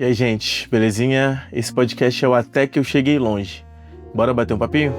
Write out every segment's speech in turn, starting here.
E aí, gente, belezinha? Esse podcast é o Até Que Eu Cheguei Longe. Bora bater um papinho?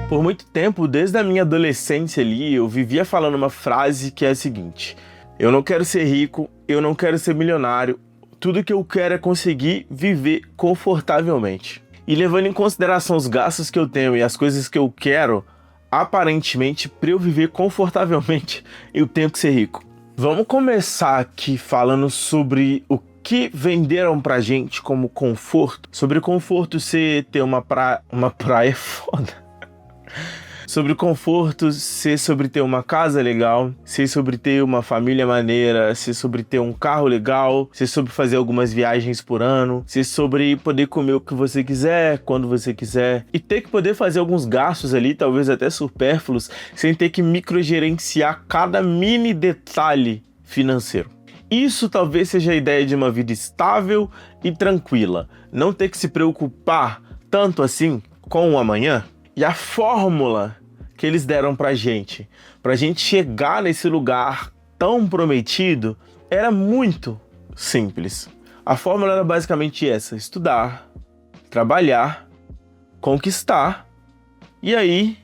Por muito tempo, desde a minha adolescência ali, eu vivia falando uma frase que é a seguinte: eu não quero ser rico, eu não quero ser milionário, tudo que eu quero é conseguir viver confortavelmente. E levando em consideração os gastos que eu tenho e as coisas que eu quero, aparentemente, para eu viver confortavelmente, eu tenho que ser rico. Vamos começar aqui falando sobre o que venderam pra gente como conforto. Sobre conforto ser ter uma praia foda. Sobre conforto ser sobre ter uma casa legal, ser sobre ter uma família maneira, ser sobre ter um carro legal, ser sobre fazer algumas viagens por ano, ser sobre poder comer o que você quiser, quando você quiser, e ter que poder fazer alguns gastos ali, talvez até supérfluos, sem ter que microgerenciar cada mini detalhe financeiro. Isso talvez seja a ideia de uma vida estável e tranquila, não ter que se preocupar tanto assim com o amanhã. E a fórmula que eles deram pra gente chegar nesse lugar tão prometido, era muito simples. A fórmula era basicamente essa: estudar, trabalhar, conquistar e aí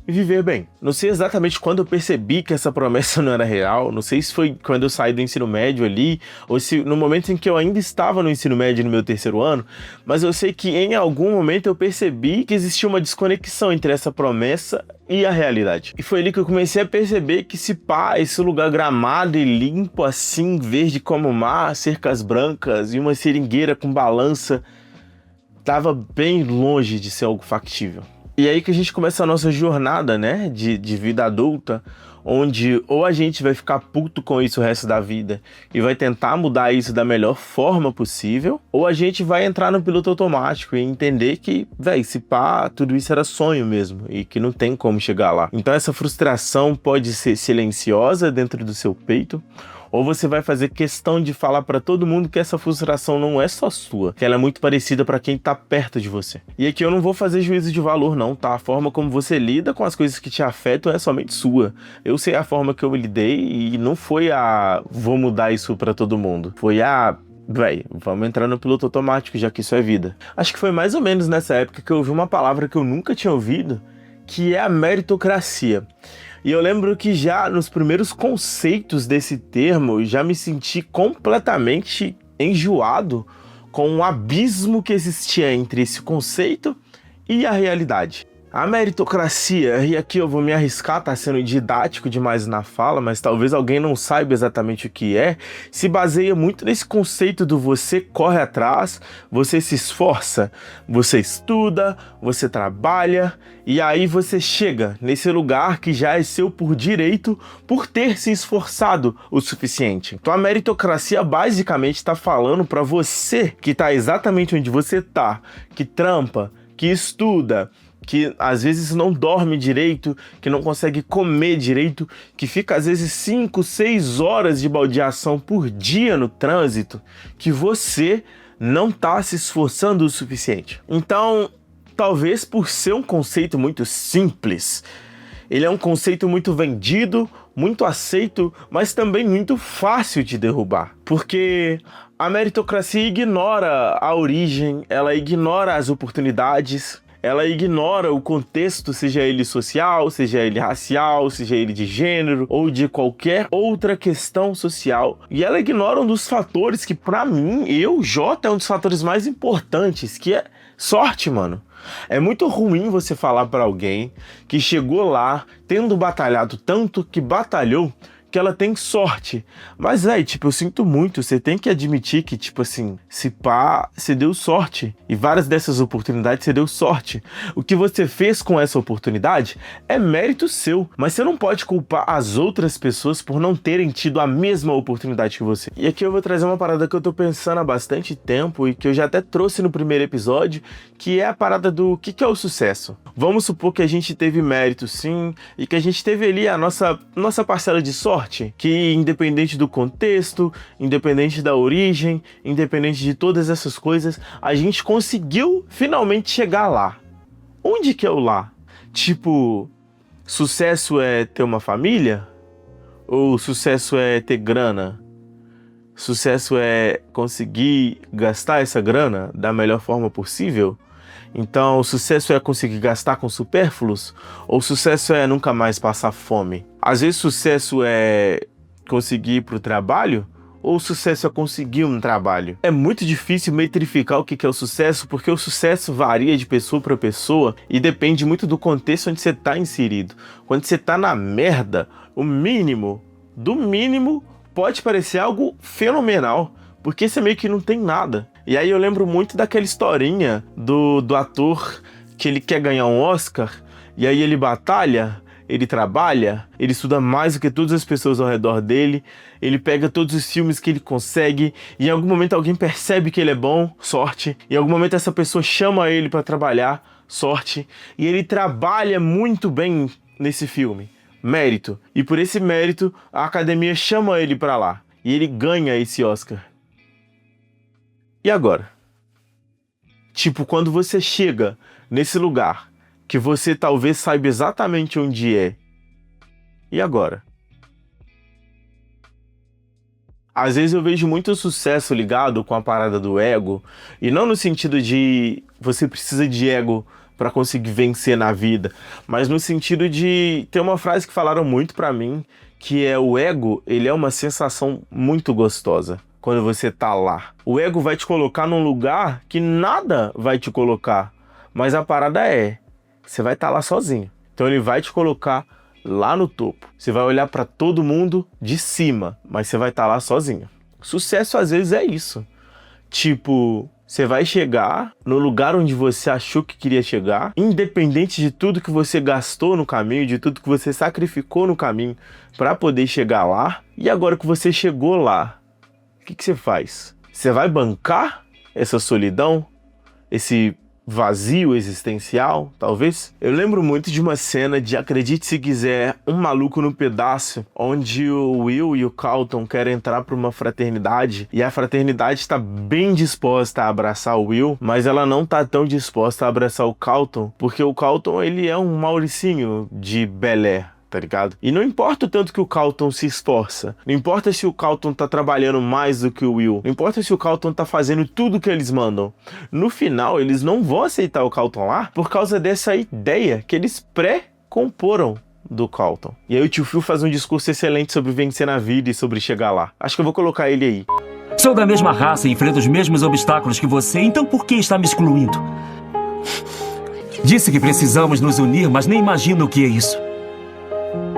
viver bem. Não sei exatamente quando eu percebi que essa promessa não era real, não sei se foi quando eu saí do ensino médio ali, ou se no momento em que eu ainda estava no ensino médio no meu terceiro ano, mas eu sei que em algum momento eu percebi que existia uma desconexão entre essa promessa e a realidade. E foi ali que eu comecei a perceber que esse lugar gramado e limpo assim, verde como o mar, cercas brancas e uma seringueira com balança, estava bem longe de ser algo factível. E aí que a gente começa a nossa jornada, né, de vida adulta, onde ou a gente vai ficar puto com isso o resto da vida e vai tentar mudar isso da melhor forma possível, ou a gente vai entrar no piloto automático e entender que, se pá, tudo isso era sonho mesmo e que não tem como chegar lá. Então essa frustração pode ser silenciosa dentro do seu peito, ou você vai fazer questão de falar pra todo mundo que essa frustração não é só sua, que ela é muito parecida pra quem tá perto de você. E aqui eu não vou fazer juízo de valor não, tá? A forma como você lida com as coisas que te afetam é somente sua. Eu sei a forma que eu lidei e não foi vou mudar isso pra todo mundo. Foi vamos entrar no piloto automático, já que isso é vida. Acho que foi mais ou menos nessa época que eu ouvi uma palavra que eu nunca tinha ouvido, que é a meritocracia. E eu lembro que já nos primeiros conceitos desse termo, eu já me senti completamente enjoado com o abismo que existia entre esse conceito e a realidade. A meritocracia, e aqui eu vou me arriscar, tá sendo didático demais na fala, mas talvez alguém não saiba exatamente o que é, se baseia muito nesse conceito do você corre atrás, você se esforça, você estuda, você trabalha, e aí você chega nesse lugar que já é seu por direito, por ter se esforçado o suficiente. Então a meritocracia basicamente está falando para você que tá exatamente onde você tá, que trampa, que estuda, que às vezes não dorme direito, que não consegue comer direito, que fica às vezes 5, 6 horas de baldeação por dia no trânsito, que você não está se esforçando o suficiente. Então, talvez por ser um conceito muito simples, ele é um conceito muito vendido, muito aceito, mas também muito fácil de derrubar. Porque a meritocracia ignora a origem, ela ignora as oportunidades, ela ignora o contexto, seja ele social, seja ele racial, seja ele de gênero ou de qualquer outra questão social. E ela ignora um dos fatores que, pra mim, Jota, é um dos fatores mais importantes, que é sorte, mano. É muito ruim você falar pra alguém que chegou lá tendo batalhado tanto que batalhou, que ela tem sorte. Mas, eu sinto muito, você tem que admitir que, se pá, você deu sorte. E várias dessas oportunidades você deu sorte. O que você fez com essa oportunidade é mérito seu. Mas você não pode culpar as outras pessoas por não terem tido a mesma oportunidade que você. E aqui eu vou trazer uma parada que eu tô pensando há bastante tempo e que eu já até trouxe no primeiro episódio, que é a parada do que é o sucesso. Vamos supor que a gente teve mérito, sim, e que a gente teve ali a nossa parcela de sorte, que independente do contexto, independente da origem, independente de todas essas coisas, a gente conseguiu finalmente chegar lá. Onde que é o lá? Sucesso é ter uma família? Ou sucesso é ter grana? Sucesso é conseguir gastar essa grana da melhor forma possível? Então, sucesso é conseguir gastar com supérfluos? Ou sucesso é nunca mais passar fome? Às vezes, sucesso é conseguir ir pro trabalho? Ou sucesso é conseguir um trabalho? É muito difícil metrificar o que é o sucesso, porque o sucesso varia de pessoa para pessoa e depende muito do contexto onde você está inserido. Quando você está na merda, o mínimo do mínimo pode parecer algo fenomenal, porque você meio que não tem nada. E aí eu lembro muito daquela historinha do ator que ele quer ganhar um Oscar, e aí ele batalha, ele trabalha, ele estuda mais do que todas as pessoas ao redor dele, ele pega todos os filmes que ele consegue, e em algum momento alguém percebe que ele é bom, sorte, em algum momento essa pessoa chama ele para trabalhar, sorte, e ele trabalha muito bem nesse filme, mérito, e por esse mérito a academia chama ele para lá, e ele ganha esse Oscar. E agora? Tipo, quando você chega nesse lugar que você talvez saiba exatamente onde é, e agora? Às vezes eu vejo muito sucesso ligado com a parada do ego, e não no sentido de você precisa de ego para conseguir vencer na vida, mas no sentido de ter uma frase que falaram muito para mim, que é o ego, ele é uma sensação muito gostosa quando você tá lá. O ego vai te colocar num lugar que nada vai te colocar, mas a parada é, você vai estar lá sozinho. Então ele vai te colocar lá no topo. Você vai olhar para todo mundo de cima, mas você vai estar lá sozinho. Sucesso às vezes é isso. Tipo, você vai chegar no lugar onde você achou que queria chegar, independente de tudo que você gastou no caminho, de tudo que você sacrificou no caminho para poder chegar lá. E agora que você chegou lá, o que você faz? Você vai bancar essa solidão? Esse vazio existencial, talvez? Eu lembro muito de uma cena de Acredite Se Quiser, Um Maluco no Pedaço, onde o Will e o Carlton querem entrar para uma fraternidade e a fraternidade está bem disposta a abraçar o Will, mas ela não está tão disposta a abraçar o Carlton, porque o Carlton, ele é um Mauricinho de Bel-Air, tá ligado? E não importa o tanto que o Carlton se esforça, não importa se o Carlton tá trabalhando mais do que o Will, não importa se o Carlton tá fazendo tudo que eles mandam, no final eles não vão aceitar o Carlton lá por causa dessa ideia que eles pré-comporam do Carlton. E aí o tio Phil faz um discurso excelente sobre vencer na vida e sobre chegar lá. Acho que eu vou colocar ele aí. Sou da mesma raça e enfrento os mesmos obstáculos que você, então por que está me excluindo? Disse que precisamos nos unir, mas nem imagino o que é isso.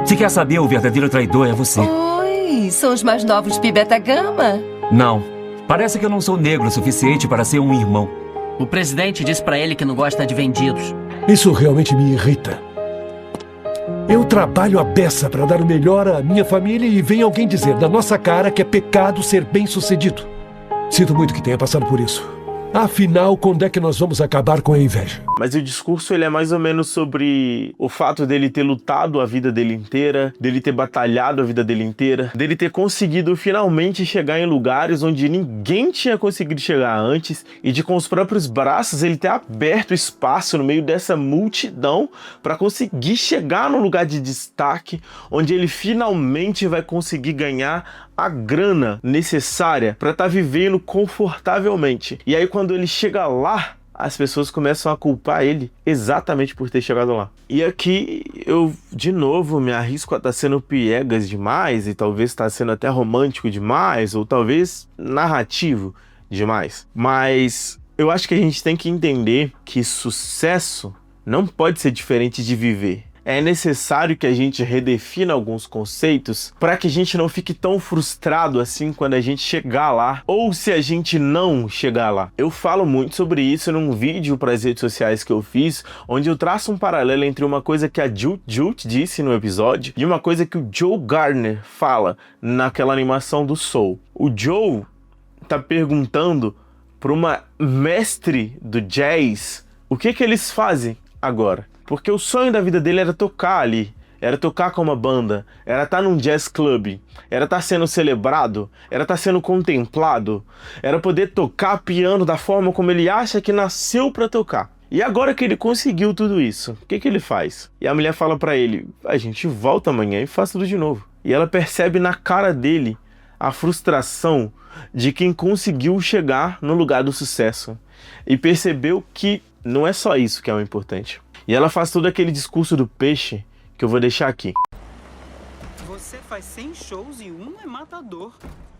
Se quer saber, o verdadeiro traidor é você. Oi, são os mais novos Pibeta Gama? Não. Parece que eu não sou negro o suficiente para ser um irmão. O presidente disse pra ele que não gosta de vendidos. Isso realmente me irrita. Eu trabalho a beça para dar o melhor à minha família e vem alguém dizer na nossa cara que é pecado ser bem-sucedido. Sinto muito que tenha passado por isso. Afinal, quando é que nós vamos acabar com a inveja? Mas o discurso ele é mais ou menos sobre o fato dele ter lutado a vida dele inteira, dele ter batalhado a vida dele inteira, dele ter conseguido finalmente chegar em lugares onde ninguém tinha conseguido chegar antes e de com os próprios braços ele ter aberto espaço no meio dessa multidão para conseguir chegar num lugar de destaque onde ele finalmente vai conseguir ganhar a grana necessária para estar vivendo confortavelmente. E aí quando ele chega lá, as pessoas começam a culpar ele exatamente por ter chegado lá. E aqui eu, de novo, me arrisco a estar sendo piegas demais e talvez estar sendo até romântico demais ou talvez narrativo demais. Mas eu acho que a gente tem que entender que sucesso não pode ser diferente de viver. É necessário que a gente redefina alguns conceitos para que a gente não fique tão frustrado assim quando a gente chegar lá ou se a gente não chegar lá. Eu falo muito sobre isso num vídeo para as redes sociais que eu fiz, onde eu traço um paralelo entre uma coisa que a Jute disse no episódio e uma coisa que o Joe Gardner fala naquela animação do Soul. O Joe tá perguntando para uma mestre do jazz o que eles fazem agora. Porque o sonho da vida dele era tocar ali, era tocar com uma banda, era estar num jazz club, era estar sendo celebrado, era estar sendo contemplado, era poder tocar piano da forma como ele acha que nasceu para tocar. E agora que ele conseguiu tudo isso, o que ele faz? E a mulher fala pra ele, a gente volta amanhã e faz tudo de novo. E ela percebe na cara dele a frustração de quem conseguiu chegar no lugar do sucesso. E percebeu que não é só isso que é o importante. E ela faz todo aquele discurso do peixe que eu vou deixar aqui. Você faz 100 shows e um é matador.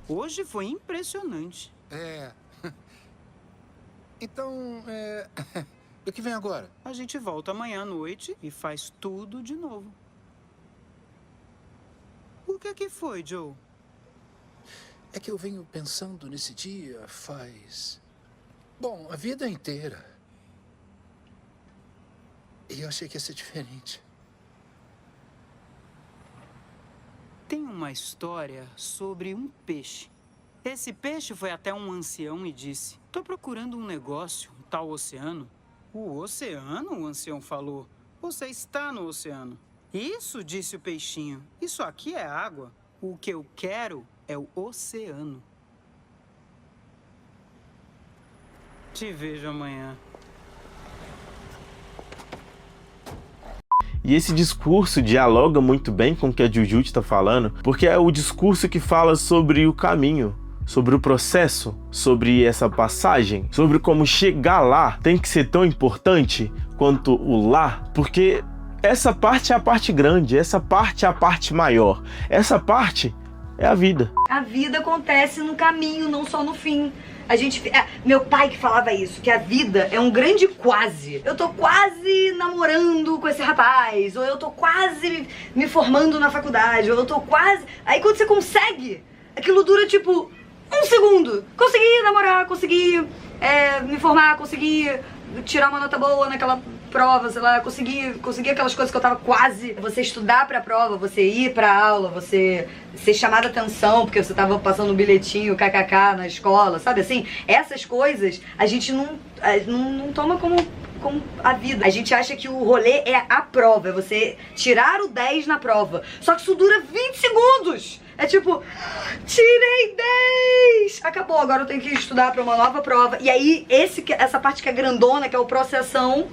Hoje foi impressionante. Então, o que vem agora? A gente volta amanhã à noite e faz tudo de novo. O que foi, Joe? É que eu venho pensando nesse dia faz... Bom, a vida inteira. E eu achei que ia ser diferente. Tem uma história sobre um peixe. Esse peixe foi até um ancião e disse: tô procurando um negócio, um tal oceano. O oceano? O ancião falou. Você está no oceano. Isso, disse o peixinho. Isso aqui é água. O que eu quero é o oceano. Te vejo amanhã. E esse discurso dialoga muito bem com o que a Juju está falando, porque é o discurso que fala sobre o caminho, sobre o processo, sobre essa passagem, sobre como chegar lá tem que ser tão importante quanto o lá, porque essa parte é a parte grande, essa parte é a parte maior, essa parte é a vida. A vida acontece no caminho, não só no fim. Meu pai que falava isso, que a vida é um grande quase. Eu tô quase namorando com esse rapaz, ou eu tô quase me formando na faculdade, ou eu tô quase... Aí quando você consegue, aquilo dura tipo 1 segundo. Consegui namorar, consegui me formar, consegui tirar uma nota boa naquela prova, sei lá, consegui aquelas coisas que eu tava quase. Você estudar pra prova, você ir pra aula, você ser chamada atenção porque você tava passando um bilhetinho kkk na escola, sabe assim? Essas coisas a gente não toma como a vida. A gente acha que o rolê é a prova, é você tirar o 10 na prova. Só que isso dura 20 segundos. É tipo, tirei 10! Acabou, agora eu tenho que estudar pra uma nova prova. E aí, essa parte que é grandona, que é o processão,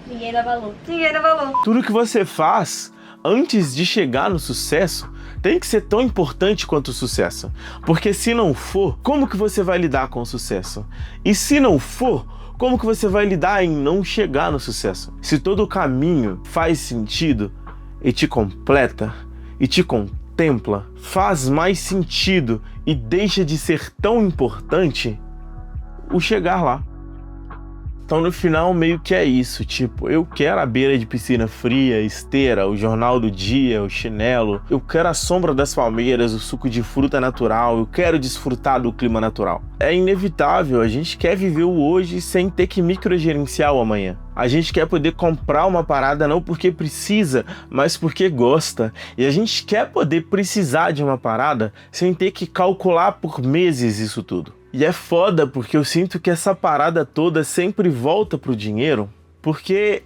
ninguém dá valor. Ninguém dá valor. Tudo que você faz antes de chegar no sucesso tem que ser tão importante quanto o sucesso. Porque se não for, como que você vai lidar com o sucesso? E se não for, como que você vai lidar em não chegar no sucesso? Se todo o caminho faz sentido e te completa e te contempla, faz mais sentido e deixa de ser tão importante o chegar lá. Então no final meio que é isso, tipo, eu quero a beira de piscina fria, esteira, o jornal do dia, o chinelo, eu quero a sombra das palmeiras, o suco de fruta natural, eu quero desfrutar do clima natural. É inevitável, a gente quer viver o hoje sem ter que microgerenciar o amanhã. A gente quer poder comprar uma parada não porque precisa, mas porque gosta. E a gente quer poder precisar de uma parada sem ter que calcular por meses isso tudo. E é foda porque eu sinto que essa parada toda sempre volta pro dinheiro, porque,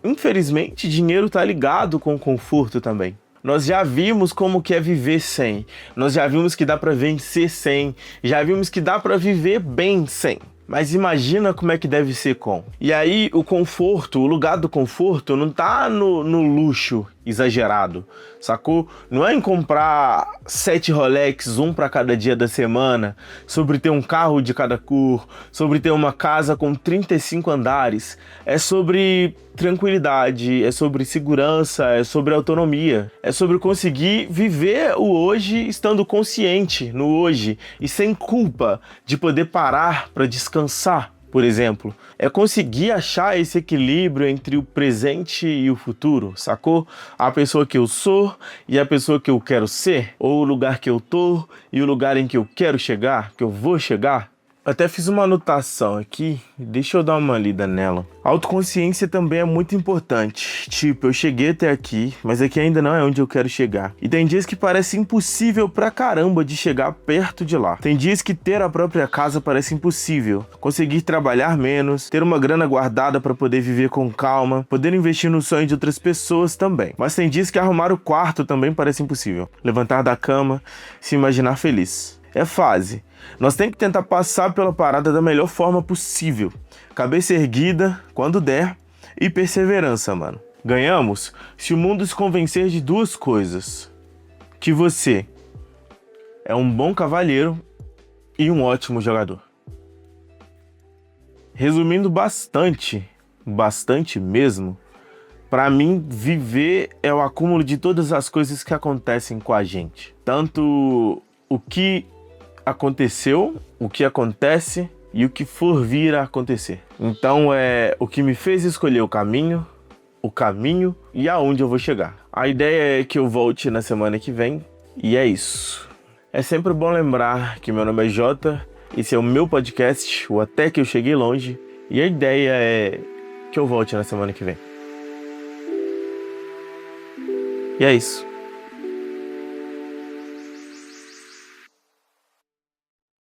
infelizmente, dinheiro tá ligado com conforto também. Nós já vimos como que é viver sem, nós já vimos que dá pra vencer sem, já vimos que dá pra viver bem sem. Mas imagina como é que deve ser com. E aí o conforto, o lugar do conforto não tá no luxo exagerado, sacou? Não é em comprar 7 Rolex, um para cada dia da semana, sobre ter um carro de cada cor, sobre ter uma casa com 35 andares. É sobre tranquilidade, é sobre segurança, é sobre autonomia. É sobre conseguir viver o hoje estando consciente no hoje e sem culpa de poder parar para descansar. Por exemplo, é conseguir achar esse equilíbrio entre o presente e o futuro, sacou? A pessoa que eu sou e a pessoa que eu quero ser, ou o lugar que eu tô e o lugar em que eu quero chegar, que eu vou chegar. Até fiz uma anotação aqui, deixa eu dar uma lida nela. A autoconsciência também é muito importante. Tipo, eu cheguei até aqui, mas aqui ainda não é onde eu quero chegar. E tem dias que parece impossível pra caramba de chegar perto de lá. Tem dias que ter a própria casa parece impossível. Conseguir trabalhar menos, ter uma grana guardada pra poder viver com calma, poder investir no sonho de outras pessoas também. Mas tem dias que arrumar o quarto também parece impossível. Levantar da cama, se imaginar feliz. É fase. Nós temos que tentar passar pela parada da melhor forma possível. Cabeça erguida, quando der, e perseverança, mano. Ganhamos se o mundo se convencer de duas coisas. Que você é um bom cavalheiro e um ótimo jogador. Resumindo bastante mesmo, pra mim, viver é o acúmulo de todas as coisas que acontecem com a gente. Tanto o que aconteceu, o que acontece e o que for vir a acontecer. Então é o que me fez escolher o caminho e aonde eu vou chegar. A ideia é que eu volte na semana que vem e é isso. É sempre bom lembrar que meu nome é Jota, esse é o meu podcast, o Até Que Eu Cheguei Longe, e a ideia é que eu volte na semana que vem. E é isso.